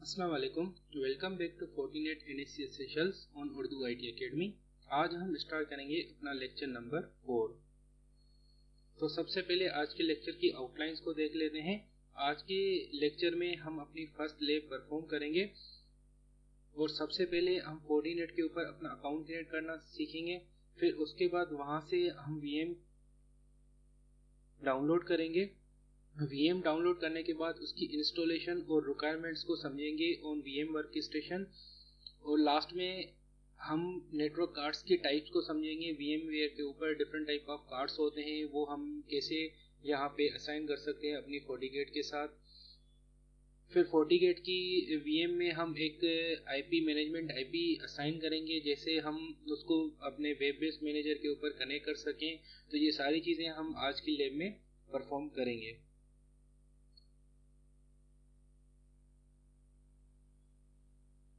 अस्सलाम वालेकुम। Welcome back to Fortinet NSC essentials on Urdu IT academy. आज हम स्टार्ट करेंगे अपना लेक्चर नंबर 4। तो सबसे पहले आज के लेक्चर की आउटलाइंस को देख लेते हैं। आज के लेक्चर में हम अपनी फर्स्ट लैब परफॉर्म करेंगे और सबसे पहले हम फोर्टिनेट के ऊपर अपना अकाउंट क्रिएट करना सीखेंगे। फिर उसके बाद वहाँ से हम VM डाउनलोड करेंगे। VM डाउनलोड करने के बाद उसकी इंस्टॉलेशन और रिक्वायरमेंट्स को समझेंगे ऑन VM वर्क स्टेशन। और लास्ट में हम नेटवर्क कार्ड्स की टाइप्स को समझेंगे। VMware के ऊपर डिफरेंट टाइप ऑफ कार्ड्स होते हैं, वो हम कैसे यहाँ पे असाइन कर सकते हैं अपनी FortiGate के साथ। फिर FortiGate की VM में हम एक IP मैनेजमेंट IP असाइन करेंगे, जैसे हम उसको अपने वेब बेस्ड मैनेजर के ऊपर कनेक्ट कर सकें। तो ये सारी चीज़ें हम आज की लैब में परफॉर्म करेंगे।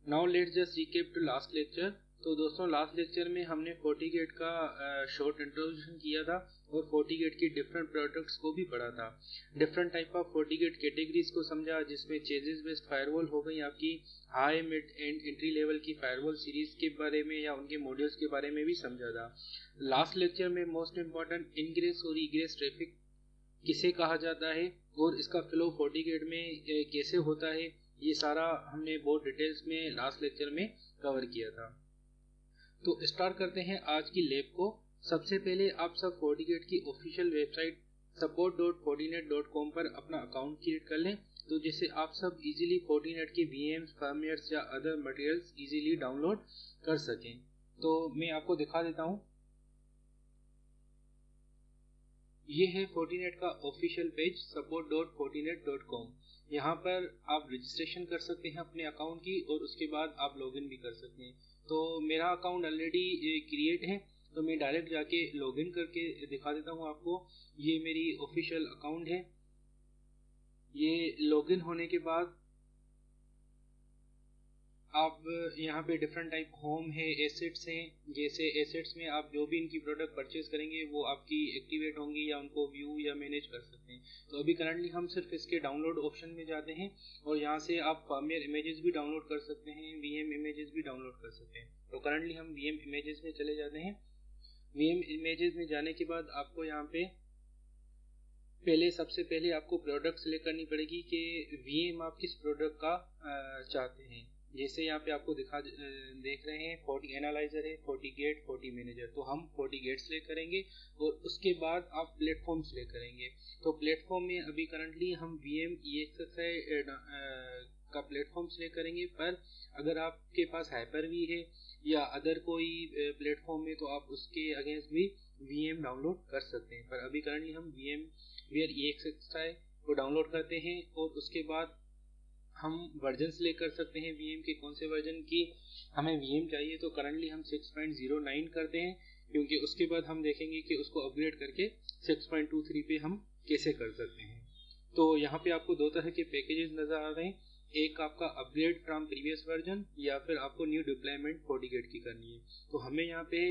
Now let's just recap to last lecture. तो दोस्तों, लास्ट लेक्चर में हमने FortiGate का शॉर्ट इंट्रोडक्शन किया था और FortiGate की डिफरेंट प्रोडक्ट्स को भी पढ़ा था। Different type of FortiGate categories को समझा, जिसमें चेजेस बेस्ड फायरवॉल हो गई आपकी, high mid and entry level की फायरवॉल सीरीज के बारे में या उनके मॉड्यूल्स के बारे में भी समझा था। लास्ट लेक्चर में मोस्ट इंपॉर्टेंट इनग्रेस और इग्रेस ट्रैफिक किसे कहा जाता है और इसका फ्लो FortiGate में कैसे होता है, ये सारा हमने बहुत डिटेल्स में लास्ट लेक्चर में कवर किया था। तो स्टार्ट करते हैं आज की लैब को। सबसे पहले आप सब FortiGate की ऑफिशियल वेबसाइट support.fortinet.com पर अपना अकाउंट क्रिएट कर लें, तो जिससे आप सब इजीली Fortinet के VMs, फर्मवेयर्स या अदर मटेरियल्स इजीली डाउनलोड कर सकें। तो मैं आपको दिखा देता हूँ। ये है Fortinet का ऑफिशियल पेज support.fortinet.com। यहाँ पर आप रजिस्ट्रेशन कर सकते हैं अपने अकाउंट की और उसके बाद आप लॉगिन भी कर सकते हैं। तो मेरा अकाउंट ऑलरेडी क्रिएट है, तो मैं डायरेक्ट जाके लॉगिन करके दिखा देता हूँ आपको। ये मेरी ऑफिशियल अकाउंट है। ये लॉगिन होने के बाद आप यहाँ पे डिफरेंट टाइप होम है, एसेट्स हैं। जैसे एसेट्स में आप जो भी इनकी प्रोडक्ट परचेज करेंगे वो आपकी एक्टिवेट होंगी या उनको व्यू या मैनेज कर सकते हैं। तो अभी करंटली हम सिर्फ इसके डाउनलोड ऑप्शन में जाते हैं और यहाँ से आप फर्मवेयर इमेजेस भी डाउनलोड कर सकते हैं, VM इमेजेस भी डाउनलोड कर सकते हैं। तो करंटली हम VM इमेजेस में चले जाते हैं। VM इमेजेस में जाने के बाद आपको यहाँ पे सबसे पहले आपको प्रोडक्ट सेलेक्ट करनी पड़ेगी कि VM आप किस प्रोडक्ट का चाहते हैं। जैसे यहाँ पे आपको देख रहे हैं Forti एनालाइजर है, FortiGate, Forti मैनेजर। तो हम FortiGate सेलेक्ट करेंगे और उसके बाद आप प्लेटफॉर्म सेलेक्ट करेंगे। तो प्लेटफॉर्म में अभी करंटली हम VM EXXI का प्लेटफॉर्म सेलेक्ट करेंगे, पर अगर आपके पास Hyper-V है या अदर कोई प्लेटफॉर्म है तो आप उसके अगेंस्ट भी VM डाउनलोड कर सकते हैं। पर अभी करंटली हम VMware EXXI को डाउनलोड करते हैं और उसके बाद हम वर्जन सेलेक्ट कर सकते हैं VM के कौन से वर्जन की हमें VM चाहिए। तो करंटली हम 6.09 करते हैं, क्योंकि उसके बाद हम देखेंगे कि उसको अपग्रेड करके 6.23 पे हम कैसे कर सकते हैं। तो यहाँ पे आपको दो तरह के पैकेजेस नजर आ रहे हैं। एक आपका अपग्रेड फ्रॉम प्रीवियस वर्जन या फिर आपको न्यू डिप्लॉयमेंट FortiGate की करनी है। तो हमें यहाँ पे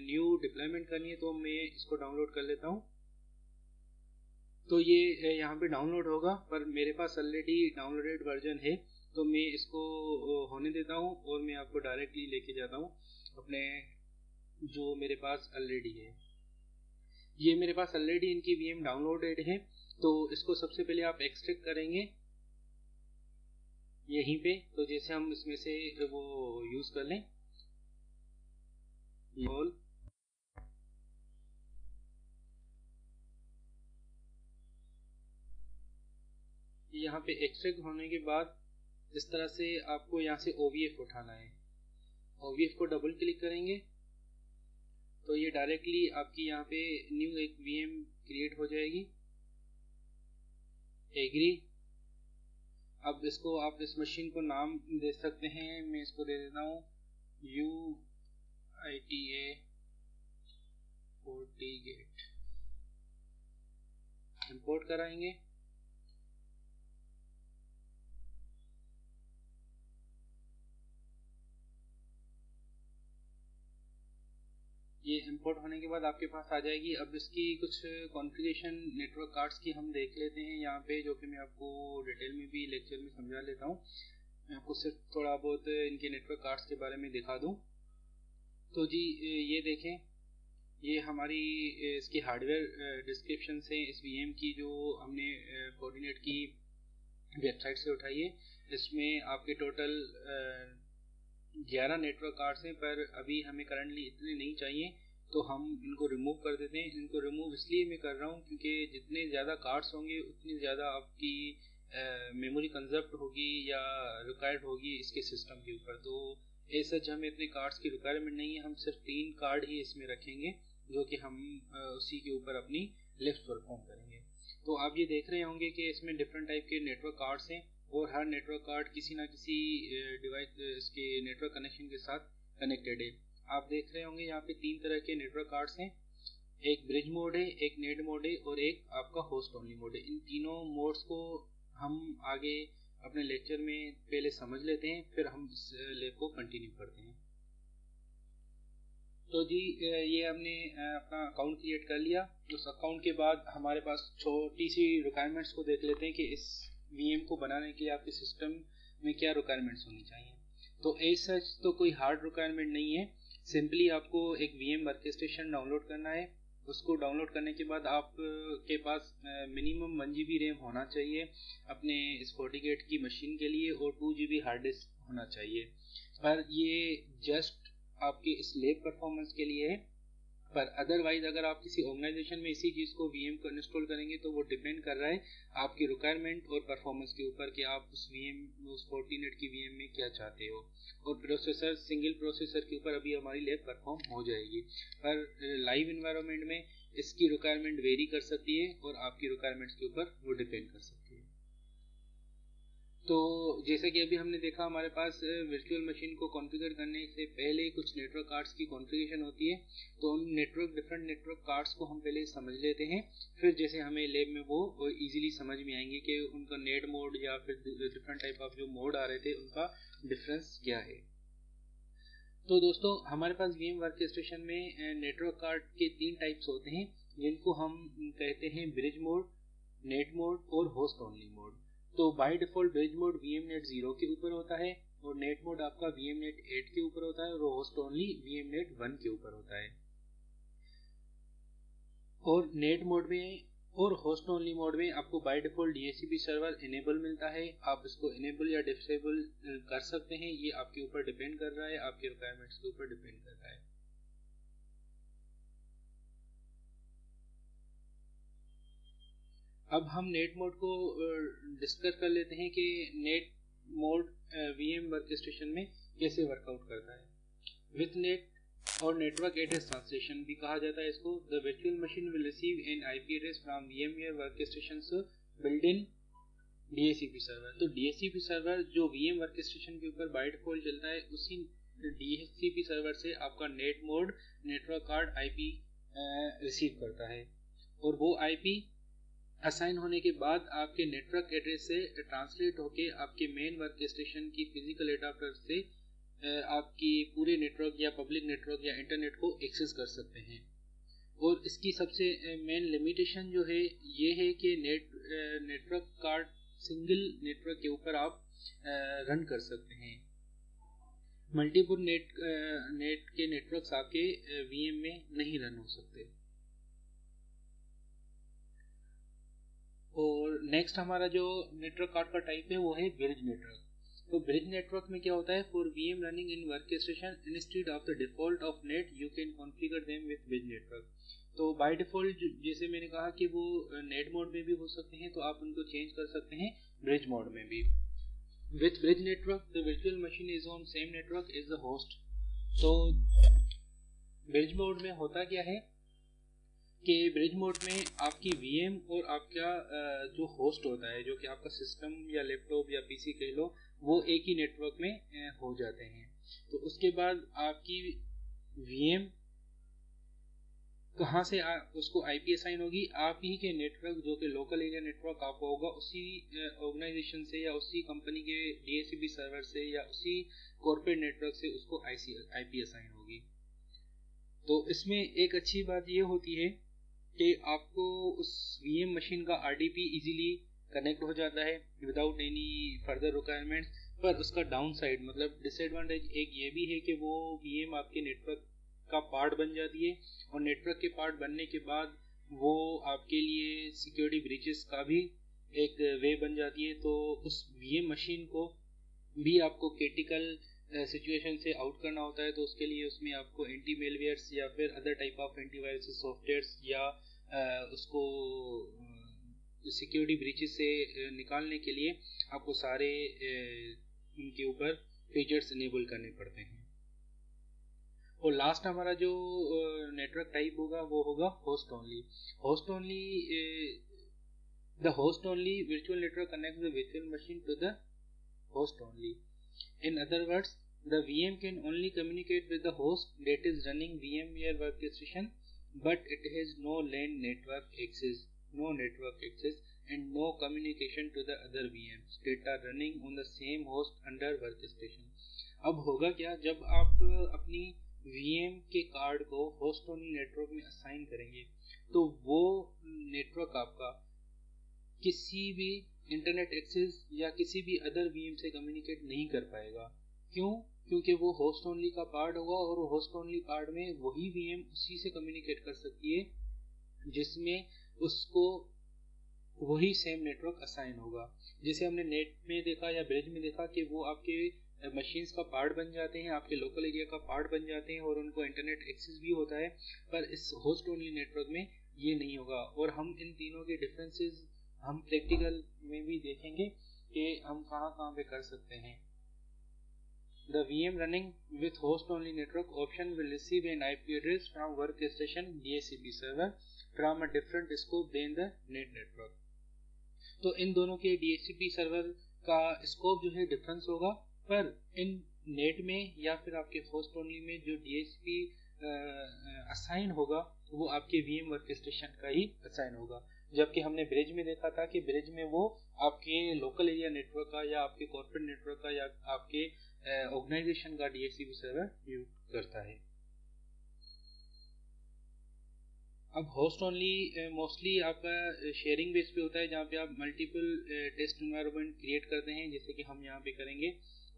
न्यू डिप्लॉयमेंट करनी है, तो मैं इसको डाउनलोड कर लेता हूँ। तो ये यहाँ पे डाउनलोड होगा, पर मेरे पास ऑलरेडी डाउनलोडेड वर्जन है, तो मैं इसको होने देता हूँ और मैं आपको डायरेक्टली लेके जाता हूँ अपने जो मेरे पास ऑलरेडी है। ये मेरे पास ऑलरेडी इनकी VM डाउनलोडेड है। तो इसको सबसे पहले आप एक्सट्रैक्ट करेंगे यहीं पे। तो जैसे हम इसमें से वो यूज कर लें यहाँ पे एक्सट्रैक्ट होने के बाद इस तरह से आपको यहाँ से OVF उठाना है। OVF को डबल क्लिक करेंगे तो ये डायरेक्टली आपकी यहाँ पे न्यू एक VM क्रिएट हो जाएगी। एग्री। अब इसको आप इस मशीन को नाम दे सकते हैं। मैं इसको दे देता हूँ UITA FortiGate। इंपोर्ट कराएंगे। ये इंपोर्ट होने के बाद आपके पास आ जाएगी। अब इसकी कुछ कॉन्फ़िगरेशन नेटवर्क कार्ड्स की हम देख लेते हैं यहाँ पे, जो कि मैं आपको डिटेल में भी लेक्चर में समझा लेता हूँ। मैं आपको सिर्फ थोड़ा बहुत इनके नेटवर्क कार्ड्स के बारे में दिखा दूं। तो जी ये देखें, ये हमारी इसकी हार्डवेयर डिस्क्रिप्शन से इस वीएम की जो हमने कोऑर्डिनेट की वेबसाइट से उठाई है। इसमें आपके टोटल 11 नेटवर्क कार्ड्स हैं, पर अभी हमें करंटली इतने नहीं चाहिए तो हम इनको रिमूव कर देते हैं। इनको रिमूव इसलिए मैं कर रहा हूँ क्योंकि जितने ज़्यादा कार्ड्स होंगे उतनी ज़्यादा आपकी मेमोरी कंजप्ट होगी या रिक्वायर्ड होगी इसके सिस्टम के ऊपर। तो ऐसा हमें इतने कार्ड्स की रिक्वायरमेंट नहीं है, हम सिर्फ 3 कार्ड ही इसमें रखेंगे जो कि हम उसी के ऊपर अपनी लिस्ट परफॉर्म करेंगे। तो आप ये देख रहे होंगे कि इसमें डिफरेंट टाइप के नेटवर्क कार्ड्स हैं और हर नेटवर्क कार्ड किसी ना किसी डिवाइस इसके नेटवर्क कनेक्शन के साथ कनेक्टेड है। आप देख रहे होंगे यहाँ पे 3 तरह के नेटवर्क कार्ड्स हैं, एक ब्रिज मोड है, एक नेट मोड है और एक आपका होस्ट ओनली मोड है। इन तीनों मोड्स को हम आगे अपने लेक्चर में पहले समझ लेते हैं, फिर हम इस लैब को कंटिन्यू करते हैं। तो जी ये हमने अपना अकाउंट क्रिएट कर लिया। उस अकाउंट के बाद हमारे पास छोटी सी रिक्वायरमेंट्स को देख लेते हैं कि इस वीएम को बनाने के लिए आपके सिस्टम में क्या रिक्वायरमेंट्स होनी चाहिए। तो एज सच तो कोई हार्ड रिक्वायरमेंट नहीं है, सिंपली आपको एक वीएम वर्कस्टेशन डाउनलोड करना है। उसको डाउनलोड करने के बाद आप के पास मिनिमम 1 GB रैम होना चाहिए अपने इस FortiGate की मशीन के लिए और 2 GB हार्ड डिस्क होना चाहिए। पर ये जस्ट आपके इस लैब परफॉर्मेंस के लिए है, पर अदरवाइज अगर आप किसी ऑर्गेनाइजेशन में इसी चीज़ को वीएम को इंस्टॉल करेंगे तो वो डिपेंड कर रहा है आपकी रिक्वायरमेंट और परफॉर्मेंस के ऊपर कि आप उस FortiNet की वीएम में क्या चाहते हो। और प्रोसेसर सिंगल प्रोसेसर के ऊपर अभी हमारी लैब परफॉर्म हो जाएगी, पर लाइव इन्वायरमेंट में इसकी रिक्वायरमेंट वेरी कर सकती है और आपकी रिक्वायरमेंट्स के ऊपर वो डिपेंड कर सकती है। तो जैसे कि अभी हमने देखा हमारे पास वर्चुअल मशीन को कॉन्फ़िगर करने से पहले कुछ नेटवर्क कार्ड्स की कॉन्फ़िगरेशन होती है। तो उन डिफरेंट नेटवर्क कार्ड्स को हम पहले समझ लेते हैं, फिर जैसे हमें लैब में वो इजीली समझ में आएंगे कि उनका नेट मोड या फिर डिफरेंट टाइप ऑफ जो मोड आ रहे थे उनका डिफरेंस क्या है। तो दोस्तों हमारे पास वीएम वर्कस्टेशन में नेटवर्क कार्ड के 3 टाइप्स होते हैं जिनको हम कहते हैं ब्रिज मोड, नेट मोड और होस्ट ओनली मोड। तो by default bridge mode VMNet 0 के ऊपर होता है और नेट मोड आपका VMNet 8 के ऊपर होता है और होस्ट ओनली VMNet 1 के ऊपर होता है। और नेट मोड में और होस्ट ओनली मोड में आपको by default DHCP server enable मिलता है। आप इसको इनेबल या डिसेबल कर सकते हैं, ये आपके ऊपर डिपेंड कर रहा है, आपके रिक्वायरमेंट्स के ऊपर डिपेंड कर रहा है। अब हम नेट मोड को डिस्कस कर लेते हैं कि नेट मोड वीएम वर्कस्टेशन में कैसे वर्कआउट करता है। विथ नेट और नेटवर्क एड्रेस ट्रांसलेशन भी कहा जाता है इसको। The virtual machine will receive an IP address from VMware workstation build in DHCP server. तो DHCP सर्वर जो वीएम वर्कस्टेशन के ऊपर बाय डिफॉल्ट चलता है, उसी DHCP सर्वर से आपका net mode network card IP receive करता है और वो आईपी असाइन होने के बाद आपके नेटवर्क एड्रेस से ट्रांसलेट होके आपके मेन वर्कस्टेशन की फिजिकल एडाप्टर से आपकी पूरे नेटवर्क या पब्लिक नेटवर्क या इंटरनेट को एक्सेस कर सकते हैं। और इसकी सबसे मेन लिमिटेशन जो है ये है कि नेटवर्क कार्ड सिंगल नेटवर्क के ऊपर आप रन कर सकते हैं। मल्टीपल नेट के नेटवर्क्स आपके वीएम में नहीं रन हो सकते। और नेक्स्ट हमारा जो नेटवर्क कार्ड का टाइप है वो है ब्रिज नेटवर्क। तो ब्रिज नेटवर्क में क्या होता है, for VM running in workstation instead of the default of net you can configure them with bridge network. तो बाय डिफॉल्ट जैसे मैंने कहा कि वो नेट मोड में भी हो सकते हैं, तो आप उनको चेंज कर सकते हैं ब्रिज मोड में भी। With bridge network the virtual machine is on same network as the host. तो ब्रिज मोड में होता क्या है कि ब्रिज मोड में आपकी वीएम और आपका जो होस्ट होता है, जो कि आपका सिस्टम या लैपटॉप या पीसी कह लो, वो एक ही नेटवर्क में हो जाते हैं। तो उसके बाद आपकी वीएम कहाँ से उसको आईपी असाइन होगी, आप ही के नेटवर्क जो कि लोकल एरिया नेटवर्क आपका होगा उसी ऑर्गेनाइजेशन से या उसी कंपनी के DHCP सर्वर से या उसी कॉर्पोरेट नेटवर्क से उसको आईपी असाइन होगी। तो इसमें एक अच्छी बात ये होती है कि आपको उस वीएम मशीन का RDP इजीली कनेक्ट हो जाता है विदाउट एनी फर्दर रिक्वायरमेंट्स। पर उसका डाउन साइड मतलब डिसएडवांटेज एक ये भी है कि वो वीएम आपके नेटवर्क का पार्ट बन जाती है, और नेटवर्क के पार्ट बनने के बाद वो आपके लिए सिक्योरिटी ब्रीचेस का भी एक वे बन जाती है। तो उस वीएम मशीन को भी आपको क्रिटिकल सिचुएशन से आउट करना होता है, तो उसके लिए उसमें आपको एंटी मेलवेयर्स या फिर other type of antivirus softwares या उसको सिक्योरिटी ब्रीचेस से निकालने के लिए आपको सारे उनके ऊपर फीचर्स इनेबल करने पड़ते हैं। और लास्ट हमारा जो नेटवर्क टाइप होगा वो होगा host only. Host only the host only virtual network connects the virtual machine to the host only. In other words, the VM can only communicate with the host that is running VMware workstation, but it has no LAN network access, and no communication to the other VMs that are running on the same host under workstation. अब होगा क्या, जब आप अपनी VM के card को host only network में assign करेंगे तो वो नेटवर्क आपका किसी भी इंटरनेट एक्सेस या किसी भी अदर वीएम से कम्युनिकेट नहीं कर पाएगा। क्यों? क्योंकि वो होस्ट ओनली का पार्ट होगा, और होस्ट ओनली पार्ट में वही वीएम उसी से कम्युनिकेट कर सकती है जिसमें उसको वही सेम नेटवर्क असाइन होगा। जैसे हमने नेट में देखा या ब्रिज में देखा कि वो आपके मशीन्स का पार्ट बन जाते हैं, आपके लोकल एरिया का पार्ट बन जाते हैं, और उनको इंटरनेट एक्सेस भी होता है, पर इस होस्ट ओनली नेटवर्क में ये नहीं होगा। और हम इन तीनों के डिफरेंसेस हम प्रैक्टिकल में भी देखेंगे कि हम कहाँ पे कर सकते हैं। The VM running with host only network option will receive an IP address from workstation DHCP server from a different scope than the net network. तो इन दोनों के DHCP सर्वर का स्कोप जो है डिफरेंस होगा, पर इन नेट में या फिर आपके होस्ट ओनली में जो DHCP असाइन होगा वो आपके VM वर्कस्टेशन का ही असाइन होगा। जबकि हमने ब्रिज में देखा था कि ब्रिज में वो आपके लोकल एरिया नेटवर्क का या आपके कॉर्पोरेट नेटवर्क का या आपके ऑर्गेनाइजेशन का DHCP सर्वर यूज करता है। अब होस्ट ओनली मोस्टली आपका शेयरिंग बेस पे होता है, जहाँ पे आप मल्टीपल टेस्ट एनवायरनमेंट क्रिएट करते हैं, जैसे कि हम यहाँ पे करेंगे,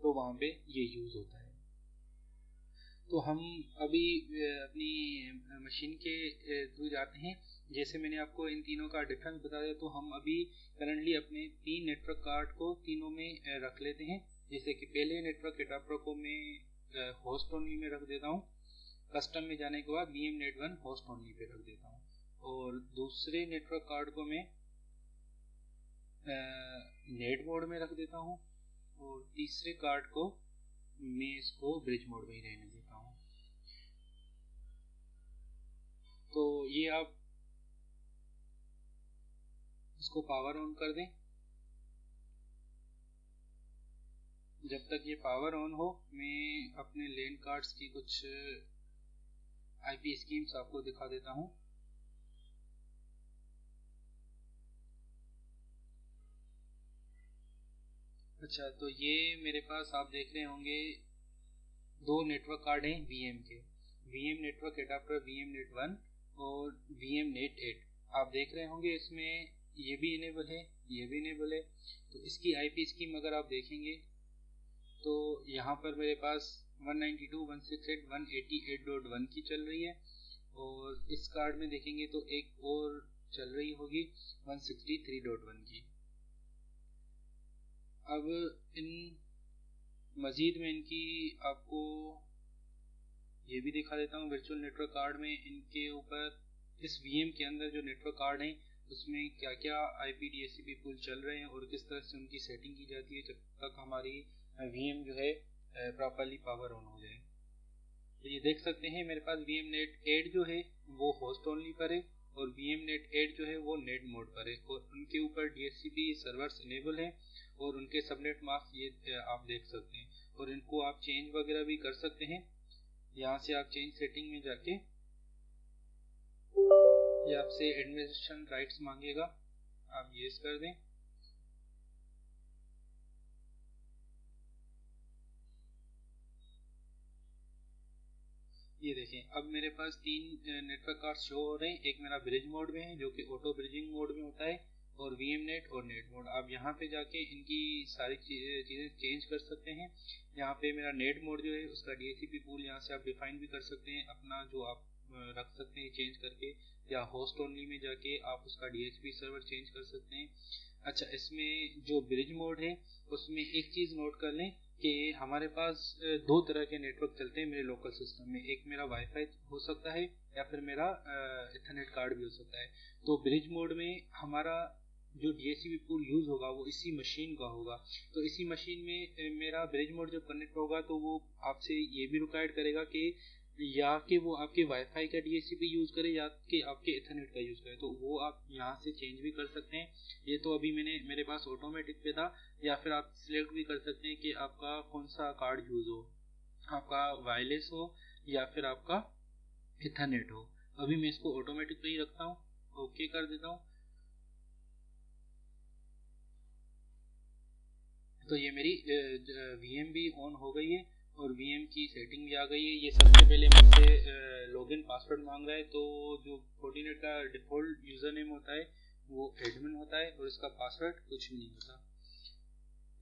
तो वहाँ पे ये यूज होता है। तो हम अभी अपनी मशीन के थ्रू जाते हैं। जैसे मैंने आपको इन तीनों का डिफरेंस बता दिया, तो हम अभी करंटली अपने 3 नेटवर्क कार्ड को तीनों में रख लेते हैं। जैसे कि पहले नेटवर्क एडाप्टर को मैं होस्ट ओनली में रख देता हूँ, कस्टम में जाने के बाद VMnet1 होस्ट ओनली पे रख देता हूँ, और दूसरे नेटवर्क कार्ड को मैं नेट मोड में रख देता हूँ, और तीसरे कार्ड को मैं इसको ब्रिज मोड में ही रहने देता हूँ। तो ये आप इसको पावर ऑन कर दें। जब तक ये पावर ऑन हो, मैं अपने लैन कार्ड्स की कुछ आईपी स्कीम्स आपको दिखा देता हूँ। अच्छा, तो ये मेरे पास आप देख रहे होंगे 2 नेटवर्क कार्ड हैं VM के, VM नेटवर्क एडाप्टर VMnet1 और VMnet8। आप देख रहे होंगे इसमें ये भी इनेबल है, ये भी इनेबल है। तो इसकी आईपी स्कीम अगर आप देखेंगे तो यहाँ पर मेरे पास 192.168.188.1 की चल रही है, और इस कार्ड में देखेंगे तो एक और चल रही होगी 163.1 की। अब इन मजीद में इनकी आपको ये भी दिखा देता हूँ। वर्चुअल नेटवर्क कार्ड में इनके ऊपर इस VM के अंदर जो नेटवर्क कार्ड है उसमें क्या क्या IP DHCP पुल चल रहे हैं और किस तरह से उनकी सेटिंग की जाती है जब तक हमारी VM जो है प्रॉपरली पावर ऑन हो जाए। तो ये देख सकते हैं मेरे पास VMnet8 जो है वो होस्ट ओनली पर है, और VMnet8 जो है वो नेट मोड पर है, और उनके ऊपर DHCP सर्वर्स इनेबल हैं, और उनके सबनेट मास्क ये आप देख सकते हैं, और इनको आप चेंज वगैरह भी कर सकते हैं। यहाँ से आप चेंज सेटिंग में जाके ये आपसे एडमिनिस्ट्रेशन राइट्स मांगेगा, आप यस कर दें। ये देखें, अब मेरे पास 3 नेटवर्क कार्ड शो हो रहे हैं। एक मेरा ब्रिज मोड में है जो कि ऑटो ब्रिजिंग मोड में होता है, और VMNet और नेट मोड। आप यहाँ पे जाके इनकी सारी चीज़ें चेंज कर सकते हैं। यहाँ पे मेरा नेट मोड जो है उसका DHCP पूल यहाँ से आप डिफाइन भी कर सकते हैं अपना, जो आप रख सकते हैं चेंज करके, या होस्ट ओनली में जाके आप उसका DHCP सर्वर चेंज कर सकते हैं। अच्छा, इसमें जो ब्रिज मोड है उसमें एक चीज़ नोट कर लें कि हमारे पास दो तरह के नेटवर्क चलते हैं मेरे लोकल सिस्टम में। एक मेरा वाईफाई हो सकता है या फिर मेरा इथरनेट कार्ड भी हो सकता है। तो ब्रिज मोड में हमारा जो DHCP पूल यूज़ होगा वो इसी मशीन का होगा। तो इसी मशीन में मेरा ब्रिज मोड जब कनेक्ट होगा तो वो आपसे ये भी रिक्वायर्ड करेगा कि या कि वो आपके वाईफाई का DHCP यूज़ करे या कि आपके इथरनेट का यूज़ करे। तो वो आप यहाँ से चेंज भी कर सकते हैं। ये तो अभी मेरे पास ऑटोमेटिक पे था, या फिर आप सिलेक्ट भी कर सकते हैं कि आपका कौन सा कार्ड यूज़ हो, आपका वायरलेस हो या फिर आपका इथरनेट हो। अभी मैं इसको ऑटोमेटिक पे ही रखता हूँ, ओके कर देता हूँ। तो ये मेरी VM भी ऑन हो गई है और VM की सेटिंग भी आ गई है। ये सबसे पहले मुझसे लॉगिन पासवर्ड मांग रहा है। तो जो फोर्टीनेट का डिफ़ॉल्ट यूज़र नेम होता है वो एडमिन होता है और इसका पासवर्ड कुछ भी नहीं होता।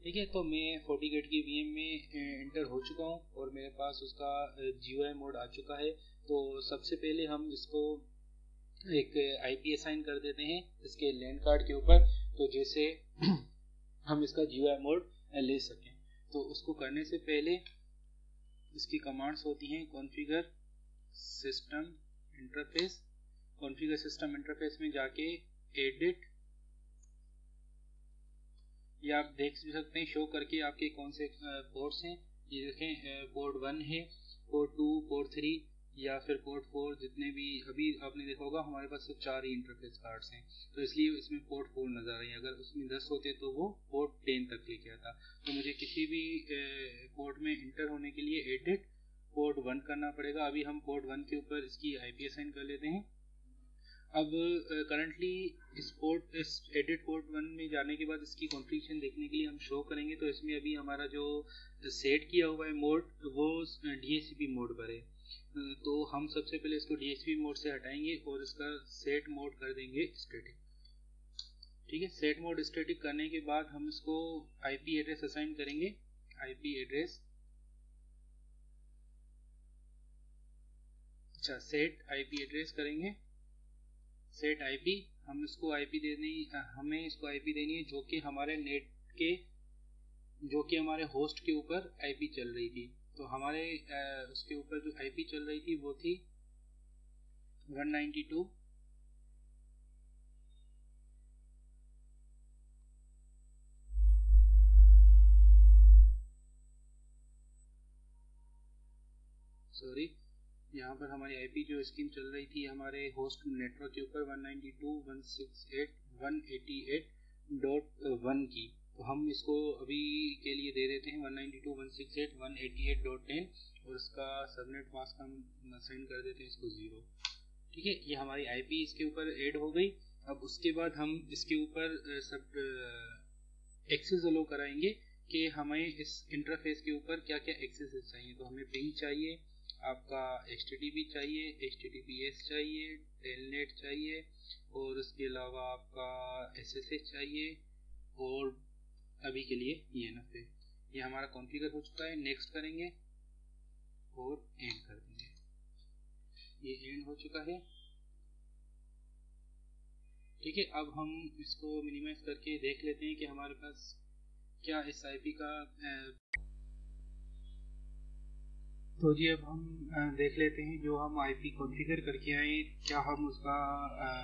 ठीक है, तो मैं FortiGate की VM में इंटर हो चुका हूँ और मेरे पास उसका GUI मोड आ चुका है। तो सबसे पहले हम इसको एक IP असाइन कर देते हैं इसके लैंड कार्ड के ऊपर, तो जैसे हम इसका GUI मोड ले सकें। तो उसको करने से पहले इसकी कमांड्स होती हैं configure system interface. Configure system interface में जाके एडिट, या आप देख भी सकते हैं शो करके आपके कौन से पोर्ट्स हैं। ये देखें, पोर्ट 1 है, पोर्ट 2, पोर्ट 3 या फिर पोर्ट 4, जितने भी अभी आपने देखा होगा हमारे पास सिर्फ 4 ही इंटरफेस कार्ड्स हैं, तो इसलिए इसमें पोर्ट 4 नज़र आ रही है। अगर उसमें 10 होते तो वो पोर्ट 10 तक लेके आता। तो मुझे किसी भी पोर्ट में इंटर होने के लिए एडिट पोर्ट 1 करना पड़ेगा। अभी हम पोर्ट 1 के ऊपर इसकी IP असाइन कर लेते हैं। अब करंटली इस एडिट पोर्ट 1 में जाने के बाद इसकी कॉन्फ़िगरेशन देखने के लिए हम शो करेंगे। तो इसमें अभी हमारा जो सेट किया हुआ है मोड वो DHCP मोड पर है। तो हम सबसे पहले इसको DHCP मोड से हटाएंगे और इसका सेट मोड कर देंगे स्टैटिक। ठीक है, सेट मोड स्टैटिक करने के बाद हम इसको IP एड्रेस असाइन करेंगे। IP एड्रेस, अच्छा सेट IP एड्रेस करेंगे। सेट IP, हमें इसको IP देनी है जो कि हमारे नेट के, जो कि हमारे होस्ट के ऊपर IP चल रही थी। तो हमारे उसके ऊपर जो IP चल रही थी वो थी 192 यहाँ पर हमारी IP जो स्कीम चल रही थी हमारे होस्ट नेटवर्क के ऊपर 192.168.1 की। तो हम इसको अभी के लिए दे देते हैं 192.168.188.10 और इसका सबनेट मास्क हम असाइन कर देते हैं इसको 0। ठीक है, ये हमारी IP इसके ऊपर ऐड हो गई। अब उसके बाद हम इसके ऊपर सब एक्सेस अलो कराएंगे कि हमें इस इंटरफेस के ऊपर क्या क्या एक्सेस चाहिए। तो हमें पिंग चाहिए, आपका HTTP चाहिए, HTTPS चाहिए, टेलनेट चाहिए और उसके अलावा आपका SSH चाहिए और अभी के लिए ENF है। ये हमारा कॉन्फ़िगर हो चुका है। नेक्स्ट करेंगे और एंड कर देंगे। ये एंड हो चुका है। ठीक है, अब हम इसको मिनिमाइज करके देख लेते हैं कि हमारे पास क्या इस IP का तो जी अब हम देख लेते हैं जो हम IP कॉन्फ़िगर करके आए क्या हम उसका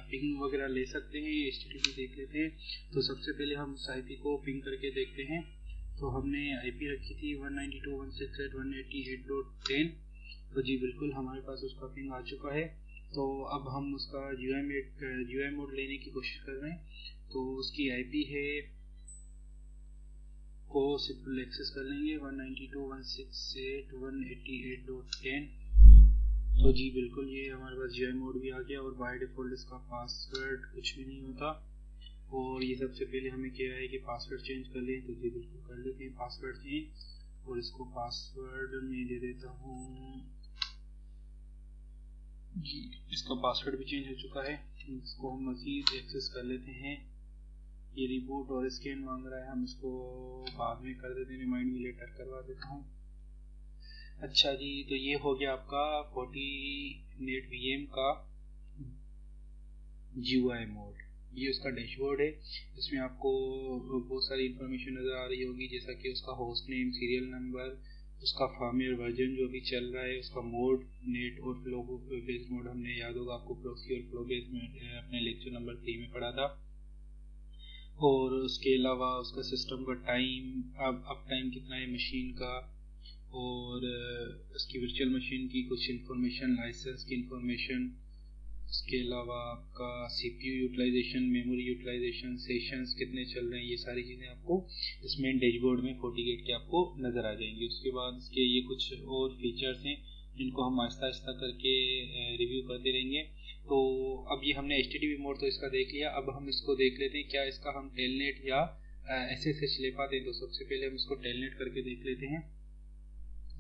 पिंग वगैरह ले सकते हैं। HTTP देख लेते हैं। तो सबसे पहले हम उस IP को पिंग करके देखते हैं। तो हमने IP रखी थी 192.168.188.10। तो जी बिल्कुल हमारे पास उसका पिंग आ चुका है। तो अब हम उसका GUI मोड लेने की कोशिश कर रहे हैं। तो उसकी IP है को सिंपल एक्सेस कर लेंगे 192.168.188.10। तो जी बिल्कुल ये हमारे पास GUI मोड भी आ गया और बाय डिफ़ॉल्ट इसका पासवर्ड कुछ भी नहीं होता। और ये सबसे पहले हमें क्या है कि पासवर्ड चेंज कर लें। तो जी बिल्कुल कर लेते हैं पासवर्ड चेंज और इसको पासवर्ड में दे देता हूँ जी। इसका पासवर्ड भी चेंज हो चुका है। इसको हम मज़ीद एक्सेस कर लेते हैं ये रिबूट और स्कैन मांग रहा है, हम इसको बाद में कर देते हैं, रिमाइंड मी लेटर करवा देता हूँ। अच्छा जी, तो ये हो गया आपका Fortinet VM का GUI मोड। ये उसका डैशबोर्ड है, इसमें आपको बहुत सारी इंफॉर्मेशन नज़र आ रही होगी, जैसा कि उसका होस्ट नेम, सीरियल नंबर, उसका फर्मवेयर वर्जन जो भी चल रहा है, उसका मोड, नेट और फ्लो बेस्ड मोड। हमने याद होगा आपको प्रॉक्सी और फ्लो बेस्ड में अपने लेक्चर नंबर 3 में पढ़ा था। और उसके अलावा उसका सिस्टम का टाइम, अप टाइम कितना है मशीन का, और उसकी वर्चुअल मशीन की कुछ इंफॉर्मेशन, लाइसेंस की इंफॉर्मेशन, इसके अलावा आपका CPU utilization, memory utilization, sessions कितने चल रहे हैं, ये सारी चीज़ें आपको इस मेन डैशबोर्ड में FortiGate के आपको नज़र आ जाएंगी। उसके बाद इसके ये कुछ और फीचर्स हैं जिनको हम आहिस्ता आहिस्ता करके रिव्यू करते रहेंगे। तो अब ये हमने HTTP मोड तो इसका देख लिया, अब हम इसको देख लेते हैं क्या इसका हम टेलनेट या SSH ले पाते हैं। तो सबसे पहले हम इसको टेलनेट करके देख लेते हैं,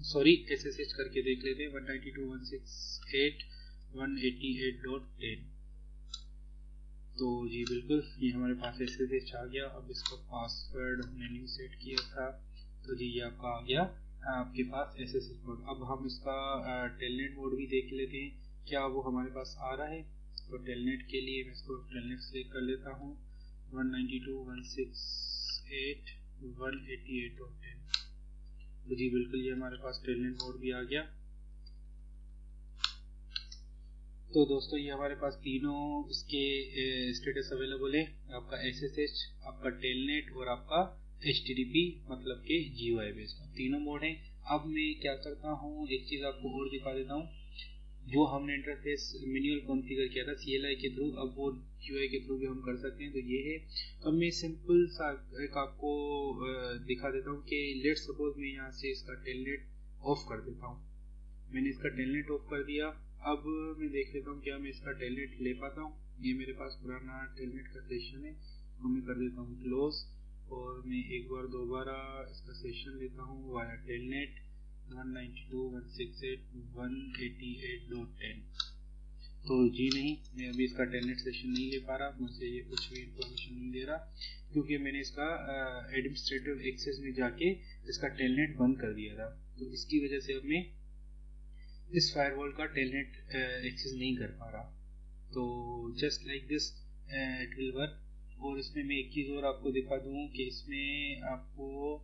सॉरी SSH करके देख लेते हैं 192.168.188.10। तो जी बिल्कुल, ये हमारे पास SSH आ गया। अब इसका पासवर्ड हमने न्यू सेट किया था, तो जी ये आपका आ गया आपके पास SSH मोड। अब हम इसका टेलनेट मोड भी देख लेते हैं क्या वो हमारे पास आ रहा है। तो टेलनेट के लिए मैं इसको टेलनेट सेलेक्ट कर लेता हूँ 192.168.188.10। तो जी बिल्कुल, ये हमारे पास टेलनेट मोड भी आ गया। तो दोस्तों ये हमारे पास तीनों इसके स्टेटस अवेलेबल है, आपका SSH, आपका टेलनेट और आपका HTTP मतलब के GUI बेस्ड, तीनों मोड हैं। अब मैं क्या करता हूँ, एक चीज़ आपको और दिखा देता हूँ। जो हमने इंटरफेस मैन्युअल कॉन्फ़िगर किया था CLI के थ्रू, अब वो GUI के थ्रू भी हम कर सकते हैं। तो ये है, तो मैं सिंपल सा एक आपको दिखा देता हूँ कि लेट सपोज मैं यहाँ से इसका टेलनेट ऑफ कर देता हूँ। मैंने इसका टेलनेट ऑफ कर दिया। अब मैं देख लेता हूँ क्या मैं इसका टेलनेट ले पाता हूँ। ये मेरे पास पुराना टेलनेट का सेशन है, तो मैं कर देता हूँ क्लोज, और मैं एक बार दोबारा इसका सेशन लेता हूँ वाया टेलनेट 192.168.188.10। तो जी नहीं, मैं अभी इसका टेलनेट सेशन नहीं ले पा रहा, मुझे ये कुछ भी इंफॉर्मेशन नहीं दे रहा, क्योंकि मैंने इसका एडमिनिस्ट्रेटिव एक्सेस में जाके इसका टेलनेट बंद कर दिया था। तो इसकी वजह से अब मैं इस फायरवॉल का टेलनेट एक्सेस नहीं कर पा रहा। तो just like this it will work. और इसमें मैं एक चीज़ और आपको दिखा दूँ कि इसमें आपको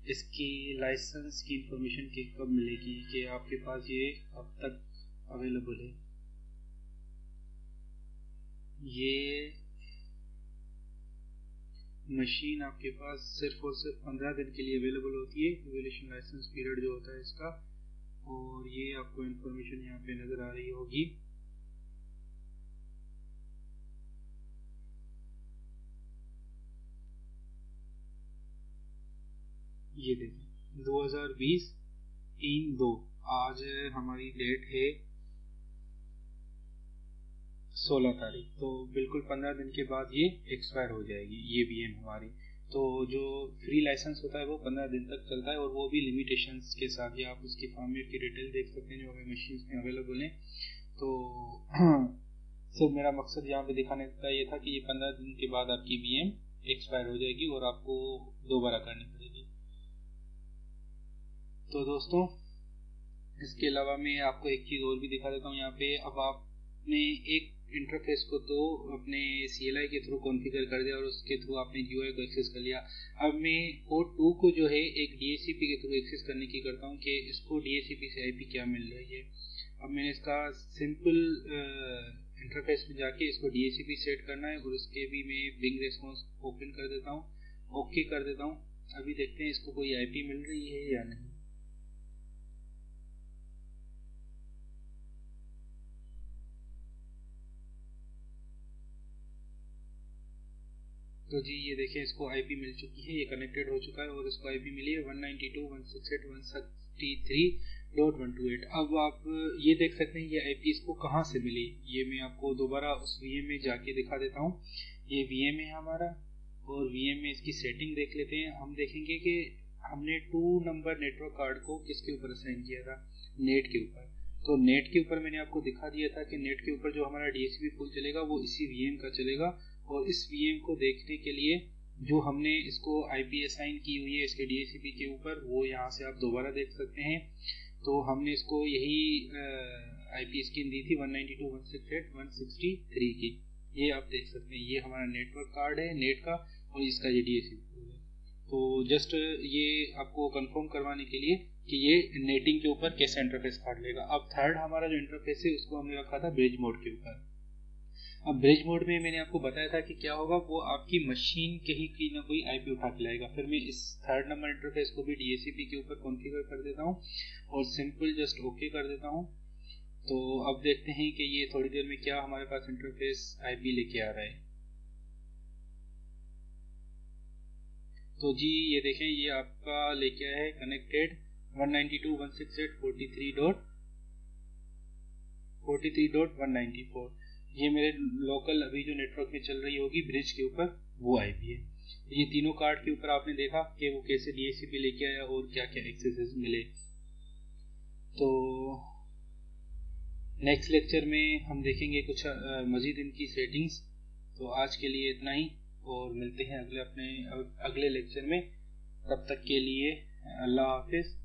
इसकी लाइसेंस की इंफॉर्मेशन की कब मिलेगी कि आपके पास ये अब तक अवेलेबल है। ये मशीन आपके पास सिर्फ और सिर्फ 15 दिन के लिए अवेलेबल होती है, इवोल्यूशन लाइसेंस पीरियड जो होता है इसका। और ये आपको इंफॉर्मेशन यहाँ पे नज़र आ रही होगी। ये देखें 2020-3/2, आज हमारी डेट है 16 तारीख। तो बिल्कुल 15 दिन के बाद ये एक्सपायर हो जाएगी ये VM हमारी। तो जो फ्री लाइसेंस होता है वो 15 दिन तक चलता है, और वो भी लिमिटेशंस के साथ। या आप उसकी फर्मवेयर की डिटेल देख सकते हैं जो हमें मशीन्स में अवेलेबल हैं। तो सिर्फ मेरा मकसद यहाँ पे दिखाने का ये था कि ये 15 दिन के बाद आपकी VM एक्सपायर हो जाएगी और आपको दोबारा करनी पड़ेगी। तो दोस्तों इसके अलावा मैं आपको एक चीज़ और भी दिखा देता हूँ यहाँ पे। अब आपने एक इंटरफेस को तो अपने CLI के थ्रू कॉन्फ़िगर कर दिया और उसके थ्रू आपने GUI को एक्सेस कर लिया। अब मैं पोर्ट 2 को जो है एक DHCP के थ्रू एक्सेस करने की करता हूँ कि इसको DHCP से IP क्या मिल रही है। अब मैंने इसका सिंपल इंटरफेस में जाके इसको DHCP सेट करना है, और उसके भी मैं बिंग रेस्पॉन्स ओपन कर देता हूँ, ओके कर देता हूँ। अभी देखते हैं इसको कोई IP मिल रही है या नहीं। तो जी ये देखें इसको IP मिल चुकी है, ये कनेक्टेड हो चुका है और इसको IP मिली है 192.168.163.128। अब आप ये देख सकते हैं ये IP इसको कहाँ से मिली। ये मैं आपको दोबारा उस VM में जाके दिखा देता हूँ। ये VM है हमारा, और VM में इसकी सेटिंग देख लेते हैं। हम देखेंगे कि हमने 2 नंबर नेटवर्क कार्ड को किसके ऊपर असाइन किया था, नेट के ऊपर। तो नेट के ऊपर मैंने आपको दिखा दिया था कि नेट के ऊपर जो हमारा DHCP पूल चलेगा वो इसी VM का चलेगा, और इस VM को देखने के लिए जो हमने इसको IP असाइन की हुई है इसके DHCP के ऊपर, वो यहाँ से आप दोबारा देख सकते हैं। तो हमने इसको यही IP स्कीम दी थी 192.168.163 की, ये आप देख सकते हैं। ये हमारा नेटवर्क कार्ड है नेट का, और इसका ये DHCP है। तो जस्ट ये आपको कंफर्म करवाने के लिए कि ये नेटिंग के ऊपर कैसे इंटरफेस काट लेगा। अब थर्ड हमारा जो इंटरफेस है उसको हमने रखा था ब्रिज मोड के ऊपर। अब ब्रिज मोड में मैंने आपको बताया था कि क्या होगा, वो आपकी मशीन के ही की ना कोई IP उठा के लाएगा। फिर मैं इस थर्ड नंबर इंटरफेस को भी DHCP के ऊपर कॉन्फ़िगर कर देता हूँ और सिंपल जस्ट ओके कर देता हूँ। तो अब देखते हैं कि ये थोड़ी देर में क्या हमारे पास इंटरफेस IP लेके आ रहा है। तो जी ये देखें, ये आपका लेके आया है कनेक्टेड 192.168.43.194। ये मेरे लोकल अभी जो नेटवर्क में चल रही होगी ब्रिज के ऊपर, वो IP है। ये तीनों कार्ड के ऊपर आपने देखा कि वो कैसे DHCP लेके आया और क्या क्या एक्सेसेस मिले। तो नेक्स्ट लेक्चर में हम देखेंगे कुछ मज़ीद इनकी सेटिंग्स। तो आज के लिए इतना ही, और मिलते हैं अगले लेक्चर में। तब तक के लिए अल्लाह हाफिज़।